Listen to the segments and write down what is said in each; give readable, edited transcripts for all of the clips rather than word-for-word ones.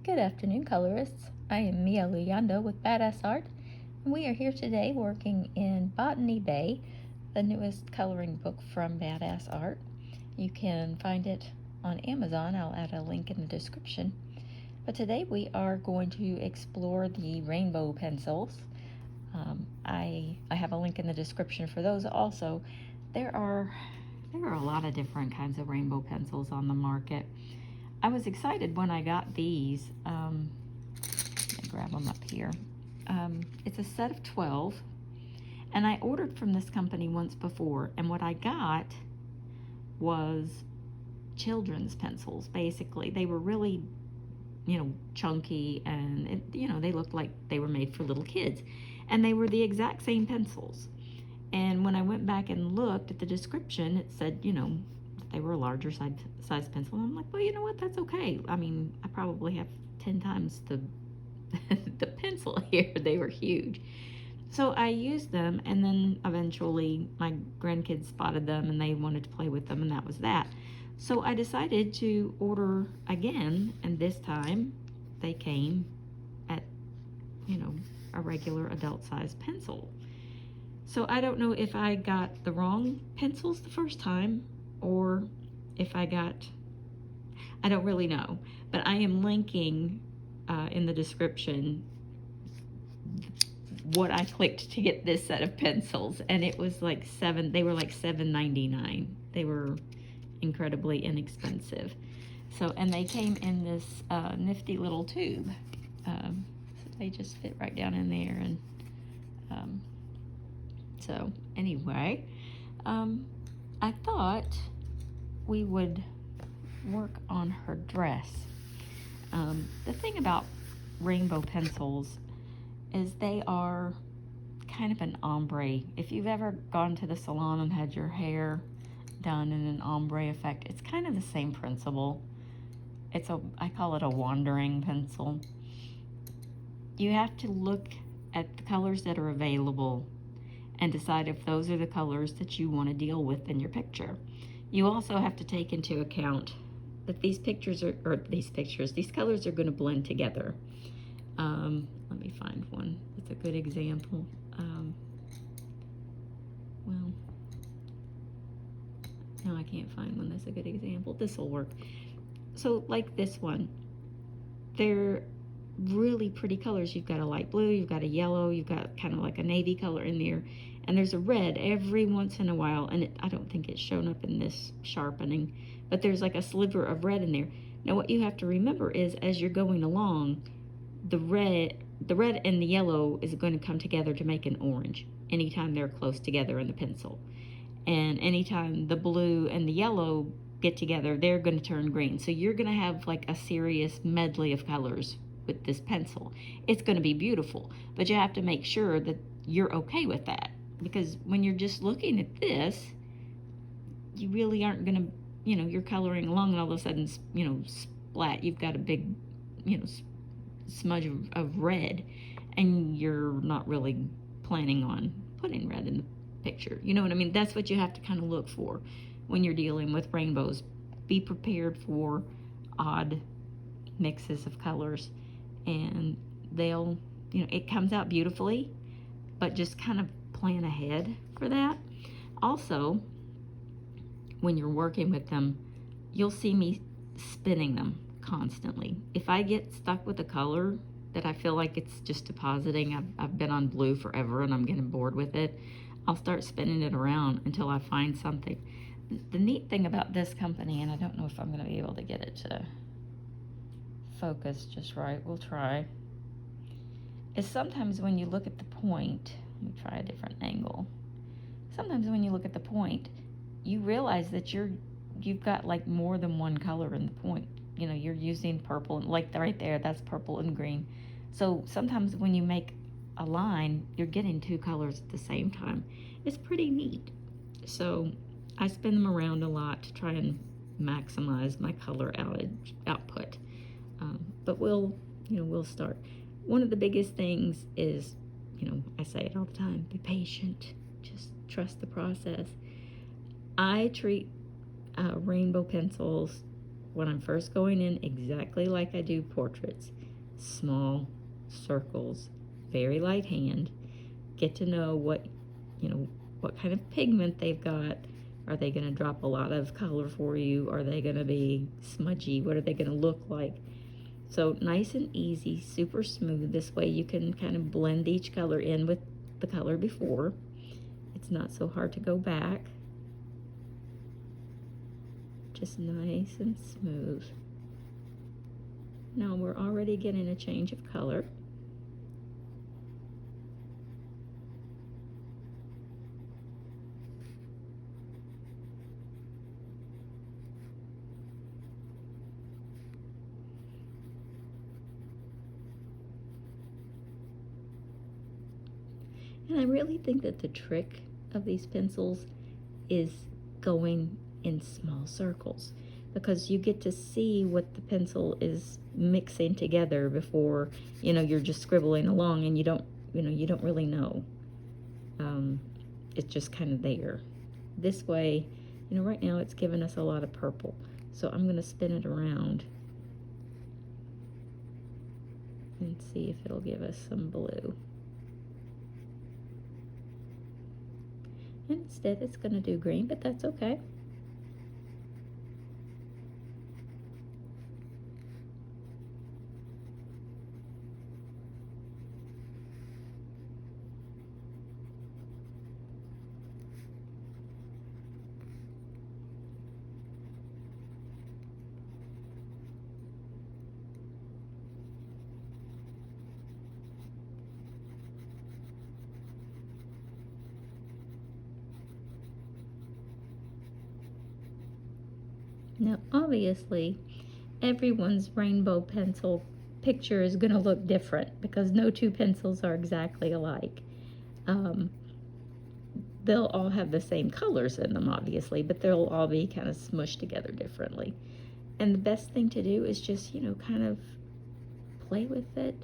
Good afternoon, colorists. I am Mia Luyando with Badass Art, and we are here today working in Botany Bay, the newest coloring book from Badass Art. You can find it on Amazon. I'll add a link in the description. But today we are going to explore the rainbow pencils. I have a link in the description for those also. There are a lot of different kinds of rainbow pencils on the market. I was excited when I got these. Let me grab them up here. It's a set of 12, and I ordered from this company once before, and what I got was children's pencils, basically. They were really, chunky, and, they looked like they were made for little kids, and they were the exact same pencils. And when I went back and looked at the description, it said, they were a larger size pencil. And I'm like, well, you know what? That's okay. I mean, I probably have 10 times the the pencil here. They were huge. So I used them, and then eventually my grandkids spotted them and they wanted to play with them, and that was that. So I decided to order again, and this time they came at, a regular adult size pencil. So I don't know if I got the wrong pencils the first time, or if I don't really know. But I am linking in the description what I clicked to get this set of pencils, and it was like they were like $7.99. They were incredibly inexpensive. So, and they came in this nifty little tube. So they just fit right down in there, and so anyway, I thought we would work on her dress. The thing about rainbow pencils is they are kind of an ombre. If you've ever gone to the salon and had your hair done in an ombre effect, it's kind of the same principle. I call it a wandering pencil. You have to look at the colors that are available and decide if those are the colors that you want to deal with in your picture. You also have to take into account that these colors are going to blend together. Let me find one that's a good example. Well, no, I can't find one that's a good example. This will work. So like this one, they're really pretty colors. You've got a light blue, you've got a yellow, you've got kind of like a navy color in there, and there's a red every once in a while, and I don't think it's shown up in this sharpening, but there's like a sliver of red in there. Now what you have to remember is, as you're going along, the red and the yellow is going to come together to make an orange anytime they're close together in the pencil. And anytime the blue and the yellow get together, they're going to turn green. So you're going to have like a serious medley of colors with this pencil. It's going to be beautiful, but you have to make sure that you're okay with that, because when you're just looking at this, you really aren't going to, you're coloring along, and all of a sudden, splat, you've got a big, smudge of red, and you're not really planning on putting red in the picture. You know what I mean? That's what you have to kind of look for when you're dealing with rainbows. Be prepared for odd mixes of colors, and they'll, it comes out beautifully, but just kind of plan ahead for that. Also, when you're working with them, you'll see me spinning them constantly. If I get stuck with a color that I feel like it's just depositing, I've been on blue forever and I'm getting bored with it, I'll start spinning it around until I find something. The neat thing about this company, and I don't know if I'm going to be able to get it to focus just right, we'll try, is sometimes when you look at the point, let me try a different angle. Sometimes when you look at the point, you realize that you've got like more than one color in the point. You're using purple, and like right there, that's purple and green. So sometimes when you make a line, you're getting two colors at the same time. It's pretty neat. So I spin them around a lot to try and maximize my color output. But we'll start. One of the biggest things is, I say it all the time, be patient. Just trust the process. I treat rainbow pencils when I'm first going in, exactly like I do portraits. Small circles, very light hand. Get to know what, what kind of pigment they've got. Are they going to drop a lot of color for you? Are they going to be smudgy? What are they going to look like? So nice and easy, super smooth. This way you can kind of blend each color in with the color before. It's not so hard to go back. Just nice and smooth. Now we're already getting a change of color. And I really think that the trick of these pencils is going in small circles, because you get to see what the pencil is mixing together before, you're just scribbling along and you don't really know. It's just kind of there. This way, right now it's giving us a lot of purple. So I'm going to spin it around and see if it'll give us some blue. And instead it's going to do green, but that's okay. Now, obviously, everyone's rainbow pencil picture is going to look different because no two pencils are exactly alike. They'll all have the same colors in them, obviously, but they'll all be kind of smushed together differently. And the best thing to do is just, kind of play with it,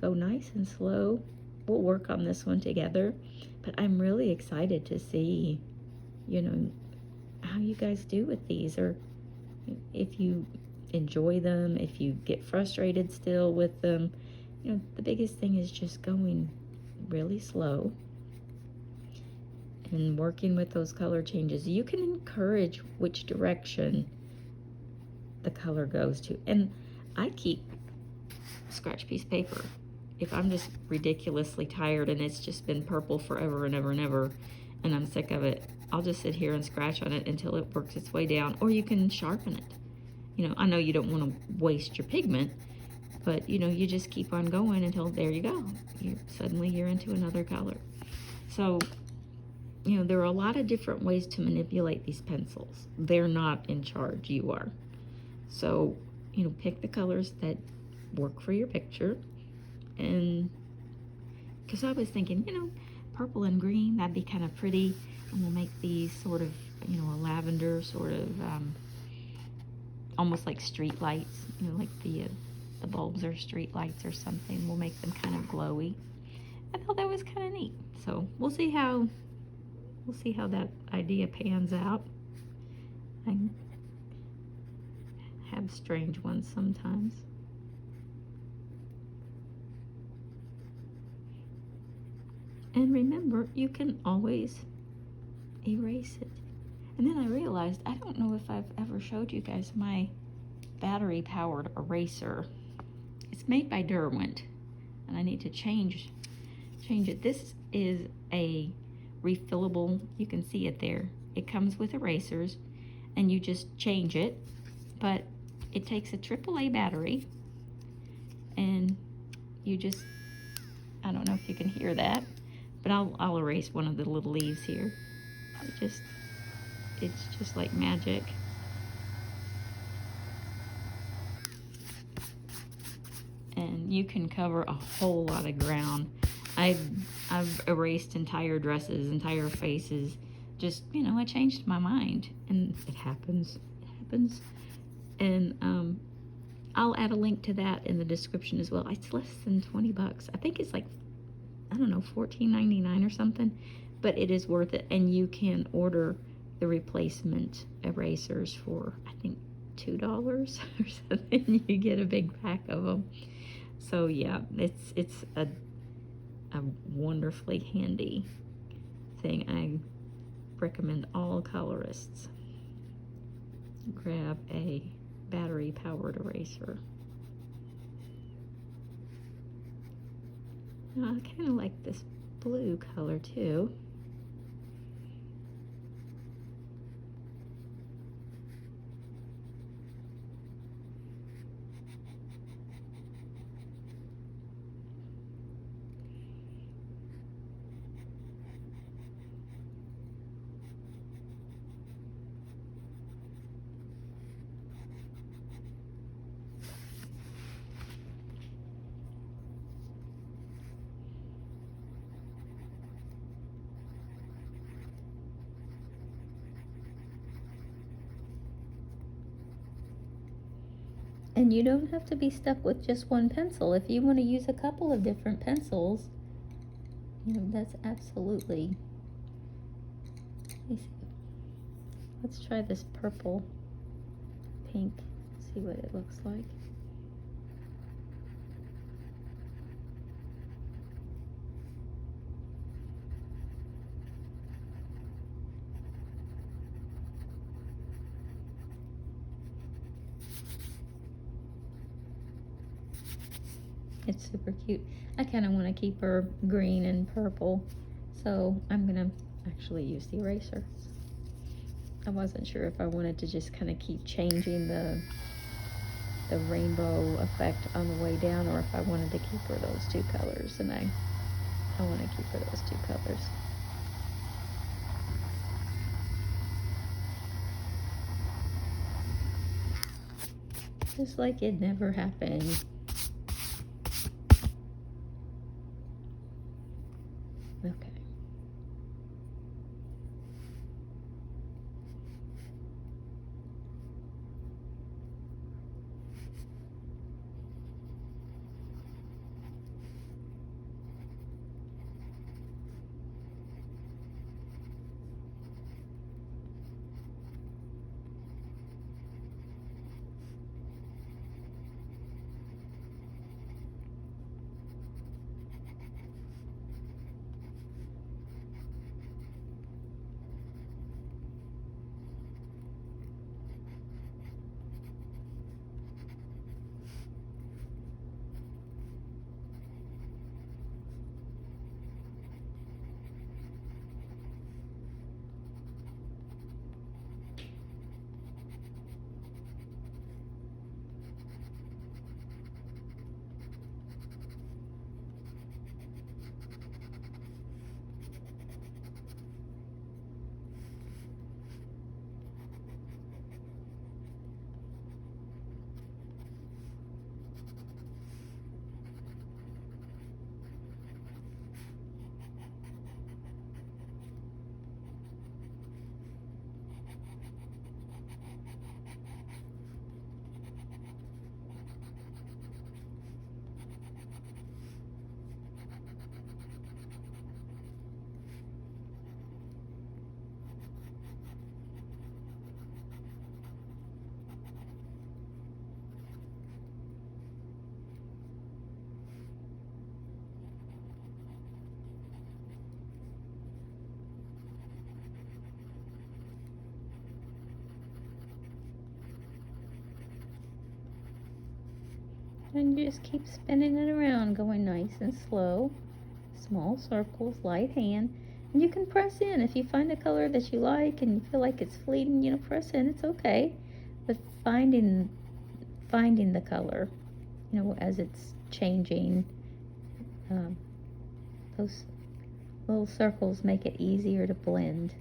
go nice and slow. We'll work on this one together, but I'm really excited to see, how you guys do with these, or if you enjoy them, if you get frustrated still with them. The biggest thing is just going really slow and working with those color changes. You can encourage which direction the color goes to. And I keep scratch piece paper. If I'm just ridiculously tired and it's just been purple forever and ever and ever, and I'm sick of it, I'll just sit here and scratch on it until it works its way down, or you can sharpen it. I know you don't want to waste your pigment, but you just keep on going until there you go. Suddenly you're into another color. So, there are a lot of different ways to manipulate these pencils. They're not in charge, you are. So, pick the colors that work for your picture. And because I was thinking, purple and green, that'd be kind of pretty. And we'll make these sort of, a lavender sort of, almost like street lights, like the bulbs are street lights or something. We'll make them kind of glowy. I thought that was kind of neat. So we'll see how that idea pans out. I have strange ones sometimes. And remember, you can always erase it. And then I realized, I don't know if I've ever showed you guys my battery-powered eraser. It's made by Derwent, and I need to change it. This is a refillable, you can see it there. It comes with erasers, and you just change it, but it takes a AAA battery, and you just, I don't know if you can hear that, but I'll erase one of the little leaves here. It's just like magic. And you can cover a whole lot of ground. I've erased entire dresses, entire faces. Just, I changed my mind, and it happens. And I'll add a link to that in the description as well. It's less than 20 bucks. I think it's like, I don't know, $14.99 or something, but it is worth it. And you can order the replacement erasers for, I think, $2 or something. You get a big pack of them. So yeah, it's a wonderfully handy thing. I recommend all colorists grab a battery powered eraser. Now, I kind of like this blue color too. And you don't have to be stuck with just one pencil. If you want to use a couple of different pencils, you know, that's absolutely. Let me see. Let's try this purple pink, see what it looks like. It's super cute. I kind of want to keep her green and purple, so I'm gonna actually use the eraser. I wasn't sure if I wanted to just kind of keep changing the rainbow effect on the way down, or if I wanted to keep her those two colors, and I want to keep her those two colors. Just like it never happened. Okay. And you just keep spinning it around, going nice and slow. Small circles, light hand. And you can press in. If you find a color that you like and you feel like it's fleeting, you know, press in, it's okay. But finding the color, you know, as it's changing, those little circles make it easier to blend.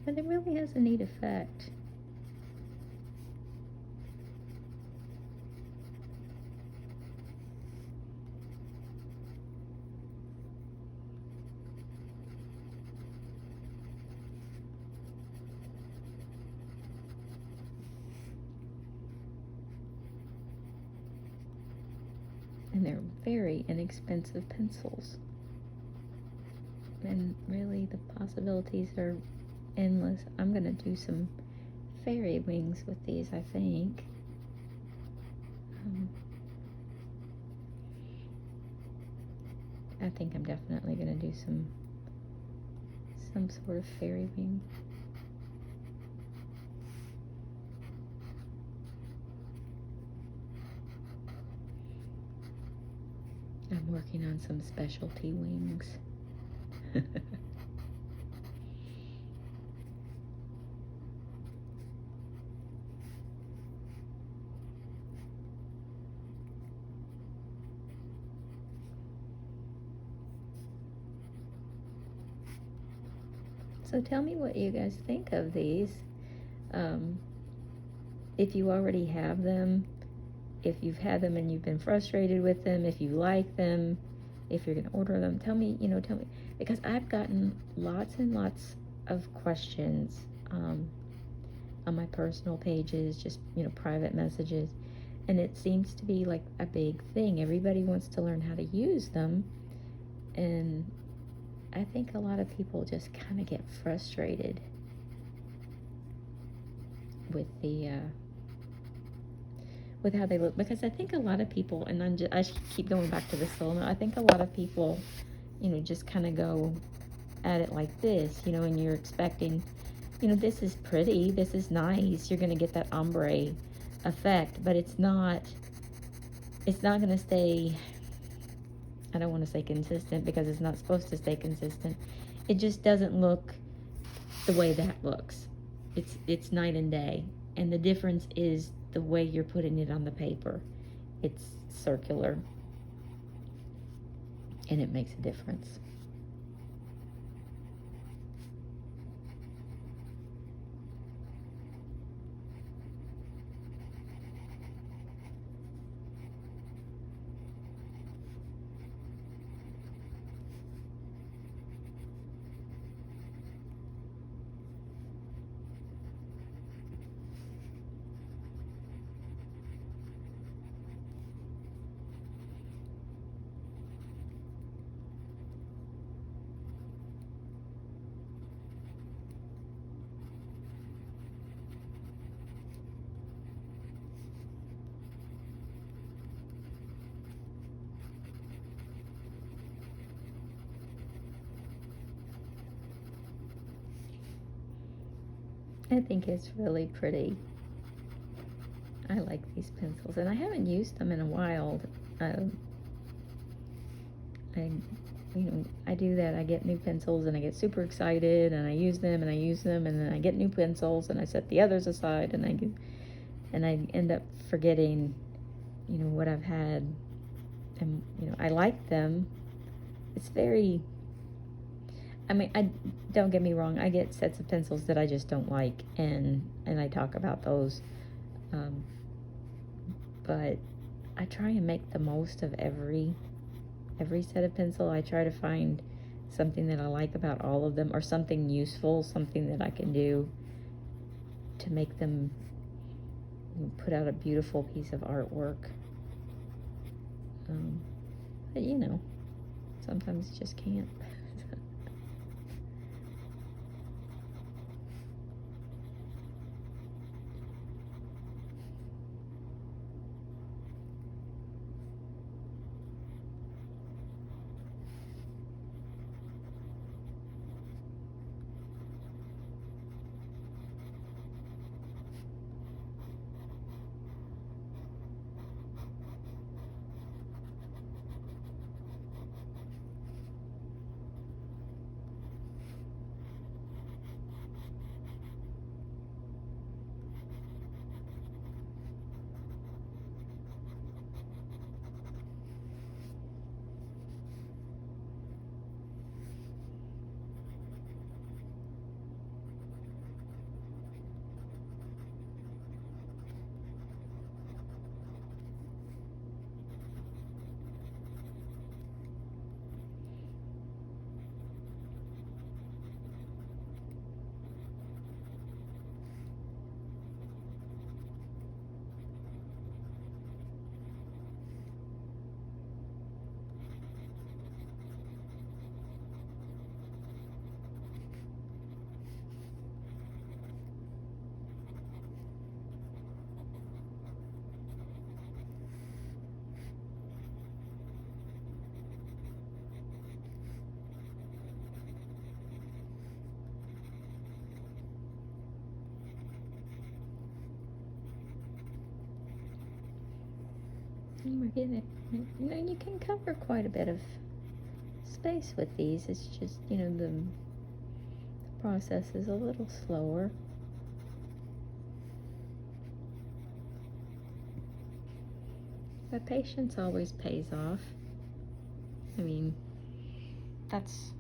But it really has a neat effect. very inexpensive pencils. And really, the possibilities are endless. I'm gonna do some fairy wings with these, I think. I think I'm definitely gonna do some sort of fairy wing. I'm working on some specialty wings. So tell me what you guys think of these. If you already have them, if you've had them and you've been frustrated with them, if you like them, if you're going to order them, tell me, because I've gotten lots and lots of questions on my personal pages, just, private messages, and it seems to be like a big thing. Everybody wants to learn how to use them, and I think a lot of people just kind of get frustrated with with how they look, because I think a lot of people, and I keep going back to this solo, I think a lot of people, just kind of go at it like this, and you're expecting, this is pretty, this is nice, you're going to get that ombre effect, but it's not going to stay, I don't want to say consistent, because it's not supposed to stay consistent. It just doesn't look the way that looks. It's night and day, and the difference is the way you're putting it on the paper. It's circular, and it makes a difference. I think it's really pretty. I like these pencils, and I haven't used them in a while. I do that. I get new pencils, and I get super excited, and I use them, and then I get new pencils, and I set the others aside, and I end up forgetting, what I've had, and I like them. It's very. I don't get me wrong. I get sets of pencils that I just don't like, and I talk about those. But I try and make the most of every set of pencil. I try to find something that I like about all of them, or something useful, something that I can do to make them put out a beautiful piece of artwork. But sometimes you just can't. And we're getting it. You know, you can cover quite a bit of space with these. It's just, you know, the process is a little slower. But patience always pays off. I mean, that's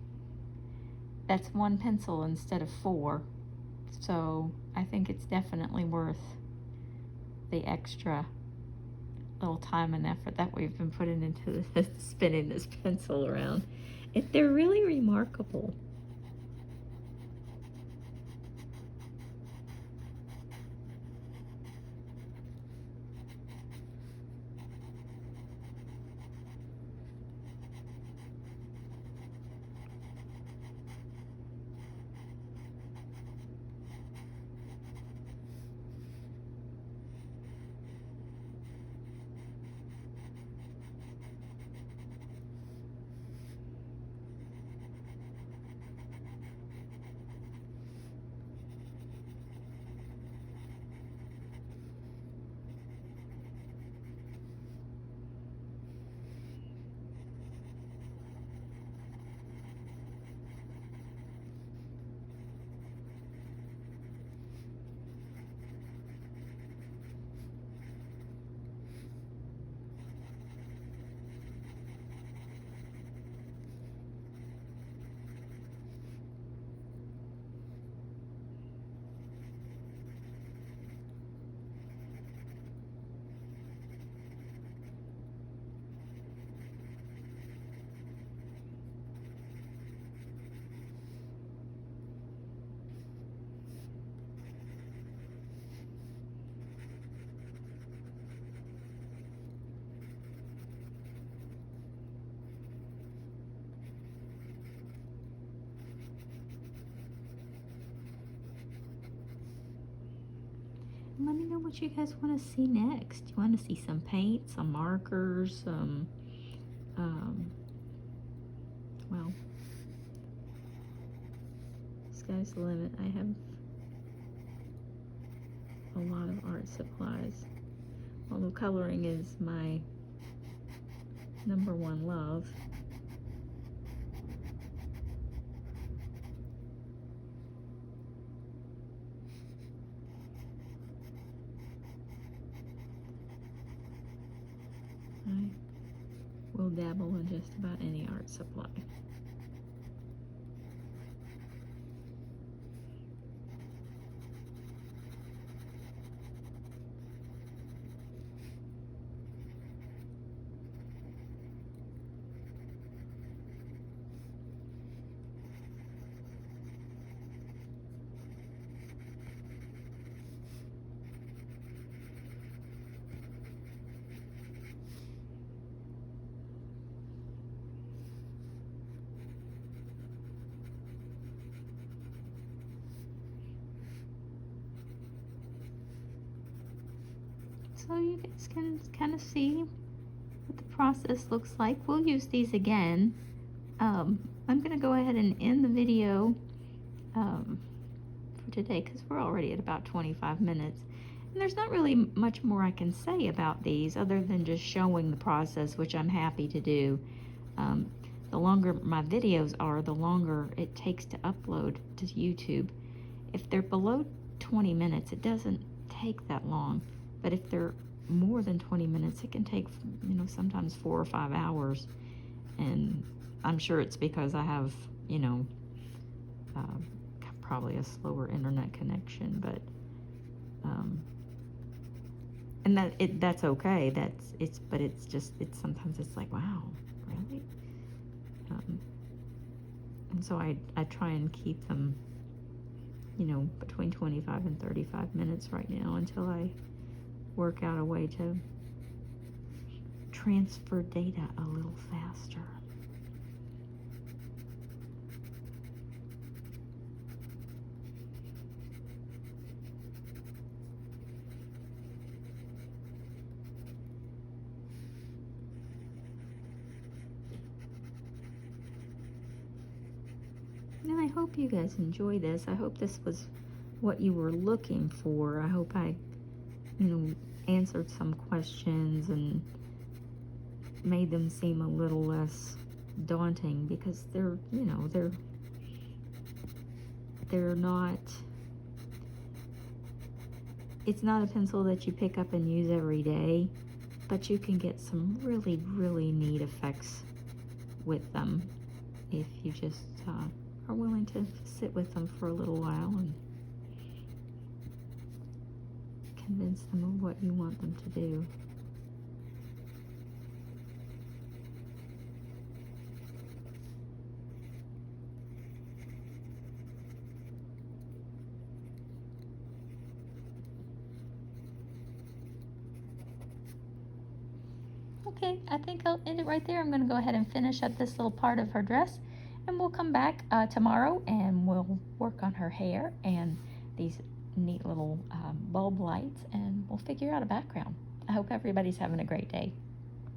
one pencil instead of 4. So I think it's definitely worth the extra little time and effort that we've been putting into this, spinning this pencil around. They're really remarkable. Let me know what you guys want to see next. You want to see some paint, some markers, some, well, sky's the limit. I have a lot of art supplies. Although coloring is my #1 love. I will dabble in just about any art supply. So you guys can kind of see what the process looks like. We'll use these again. I'm going to go ahead and end the video for today because we're already at about 25 minutes. And there's not really much more I can say about these other than just showing the process, which I'm happy to do. The longer my videos are, the longer it takes to upload to YouTube. If they're below 20 minutes, it doesn't take that long. But if they're more than 20 minutes, it can take, you know, sometimes 4 or 5 hours. And I'm sure it's because I have, you know, probably a slower internet connection, but, and that's okay. But it's just, sometimes it's like, wow, really? And so I try and keep them, you know, between 25 and 35 minutes right now until I work out a way to transfer data a little faster. And I hope you guys enjoy this. I hope this was what you were looking for. I hope I, you know, answered some questions and made them seem a little less daunting, because they're, you know, they're not, it's not a pencil that you pick up and use every day, but you can get some really, really neat effects with them if you just are willing to sit with them for a little while and convince them of what you want them to do. Okay, I think I'll end it right there. I'm going to go ahead and finish up this little part of her dress, and we'll come back tomorrow and we'll work on her hair and these neat little bulb lights, and we'll figure out a background. I hope everybody's having a great day.